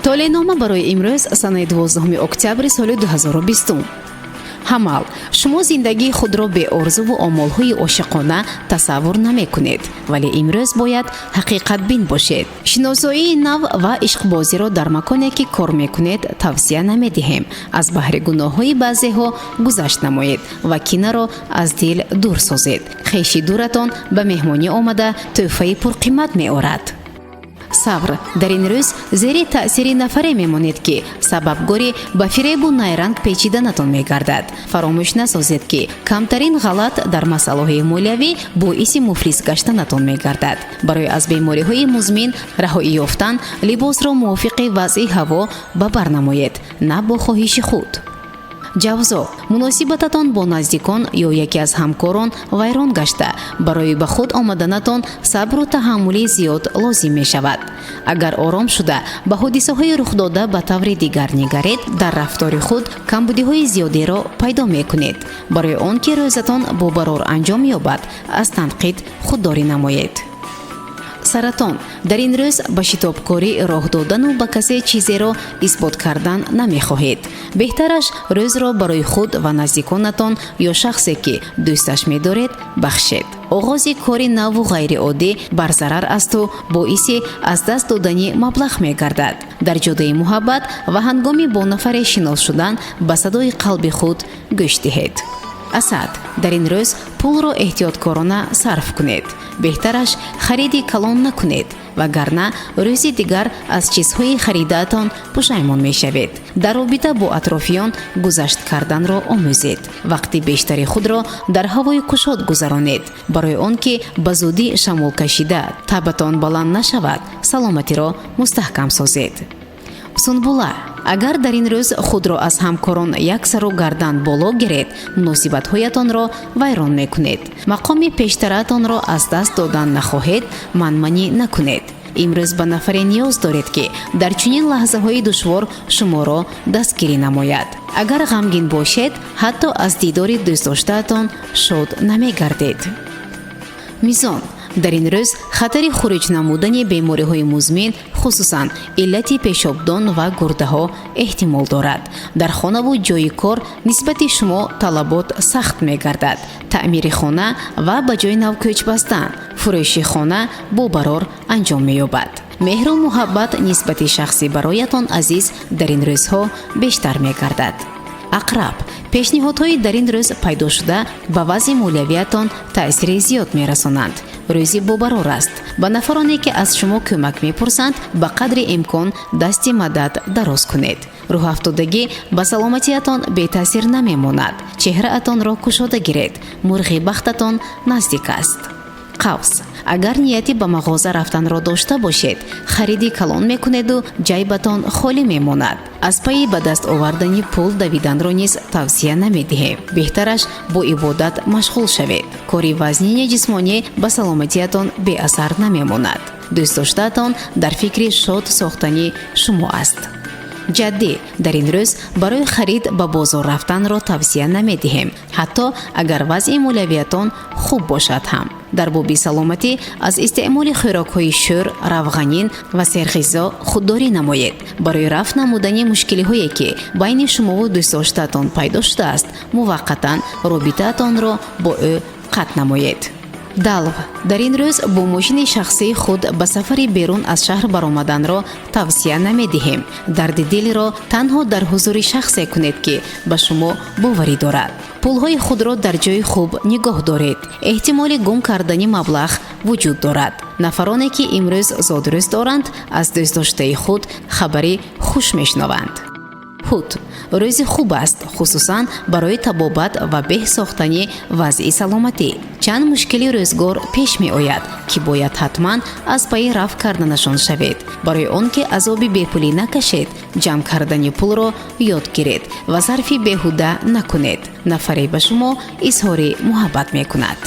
толенома барои имрӯз санаи 12 октябри соли 2020. ҳамал шумо зиндагии худро беорзуву омолҳои ошиқона тасаввур намекунед, вале имрӯз бояд ҳақиқатбин бошед. шиносоии нав ва ишқбозиро дар маконе ки кор мекунед тавсия намедиҳем. аз баҳри гуноҳҳои баъзеҳо гузашт намоед ва кинаро аз дил дур созед. хеши дуратон ба меҳмонӣ омада тӯҳфаи пурқимат меорад. сабр дар ин рӯз зери таъсири нафаре мемонед ки сабабгори ба фиребу найранг печиданатон мегардад. фаромӯш насозед ки камтарин ғалат дар масъалаҳои молиявӣ боиси муфлис гаштанатон мегардад. барои аз бемориҳои музмин раҳоӣ ёфтан либосро мувофиқи вазъи ҳаво ба бар намоед, на бо хоҳиши худ. ҷавзо муносибататон бо наздикон ё яке аз ҳамкорон вайрон гашта барои ба худ омаданатон сабру таҳаммули зиёд лозим мешавад. агар ором шуда ба ҳодисаҳои рухдода ба таври дигар нигаред, дар рафтори худ камбудиҳои зиёдеро пайдо мекунед. барои он ки рӯзатон бобарор анҷом ёбад, аз танқид худдорӣ намоед. саратон дар ин рӯз ба шитобкорӣ роҳ додану ба касе чизеро исбот кардан намехоҳед. беҳтараш рӯзро барои худ ва наздиконатон ё шахсе ки дӯсташ медоред бахшед. оғози кори наву ғайриоддӣ барзарар асту боиси аз даст додани маблағ мегардад. дар ҷодаи муҳаббат ва ҳангоми бо нафаре шинос шудан ба садои қалби худ гӯш диҳед. асад дар ин рӯз пулро эҳтиёткорона сарф кунед. беҳтараш хариди калон накунед, вагарна рӯзи дигар аз чизҳои харидаатон пушаймон мешавед. дар робита бо атрофиён гузашт карданро омӯзед. вақти бештари худро дар ҳавои кушод гузаронед, барои он ки ба зудӣ шамол кашида табатон баланд нашавад, саломатиро мустаҳкам созед. сунбула агар дар ин рӯз худро аз ҳамкорон яксару гардан боло гиред, муносибатҳоятонро вайрон мекунед. мақоми пештараатонро аз даст додан нахоҳед, манманӣ накунед. имрӯз ба нафаре ниёз доред ки дар чунин лаҳзаҳои душвор шуморо дастгирӣ намояд. агар ғамгин бошед, ҳатто аз дидори дӯстдоштаатон шод намегардед. мизон дар ин рӯз хатари хуруҷ намудани бемориҳои музмин, хусусан иллати пешобдон ва гурдаҳо эҳтимол дорад. дар хонаву ҷои кор нисбати шумо талабот сахт мегардад. таъмири хона ва ба ҷои нав кӯч бастан, фурӯши хона бобарор анҷом меёбад. меҳру муҳаббат нисбати шахси бароятон азиз дар ин рӯзҳо бештар мегардад. ақраб пешниҳодҳои дар ин рӯз пайдо шуда ба вазъи молиявиятон таъсири зиёд мерасонанд. рӯзи бобарор аст. ба нафароне ки аз шумо кӯмак мепурсанд ба қадри имкон дасти мадад дароз кунед. рӯҳафтодагӣ ба саломатиятон бетаъсир намемонад. чеҳраатонро кушода гиред. мурғи бахтатон наздик аст. қавс агар нияти ба мағоза рафтанро дошта бошед, хариди калон мекунеду ҷайбатон холӣ мемонад. аз пайи ба даст овардани пул давиданро низ тавсия намедиҳем. беҳтараш бо ибодат машғул шавед. кори вазнини ҷисмонӣ ба саломатиятон беасар намемонад. дӯстдоштаатон дар фикри шод сохтани шумо аст. ҷаддӣ дар ин рӯз барои харид ба бозор рафтанро тавсия намедиҳем, ҳатто агар вазъи молиявиятон хуб бошад ҳам. дар боби саломатӣ аз истеъмоли хӯрокҳои шӯр, равғанин ва серғизо худдорӣ намоед. барои рафт намудани мушкилиҳое ки байни шумову дӯстдоштаатон пайдо шудааст, муваққатан робитаатонро бо ӯ қатъ намоед. далв дар ин рӯз бо мошини шахсии худ ба сафари берун аз шаҳр баромаданро тавсия намедиҳем. дарди дилро танҳо дар ҳузури шахсе кунед ки ба шумо боварӣ дорад. пулҳои худро дар ҷои хуб нигоҳ доред. эҳтимоли гум кардани маблағ вуҷуд дорад. нафароне ки имрӯз зодрӯз доранд, аз дӯстдоштаи худ хабари хуш мешунаванд. ҳут рӯзи хуб аст, хусусан барои табобат ва беҳ сохтани вазъи саломатӣ. чанд мушкили рӯзгор пеш меояд ки бояд ҳатман аз пайи рафт карданашон шавед. барои он ки азоби бепулӣ накашед, ҷамъ кардани пулро ёд гиред ва зарфи беҳуда накунед. нафаре ба шумо изҳори муҳаббат мекунад.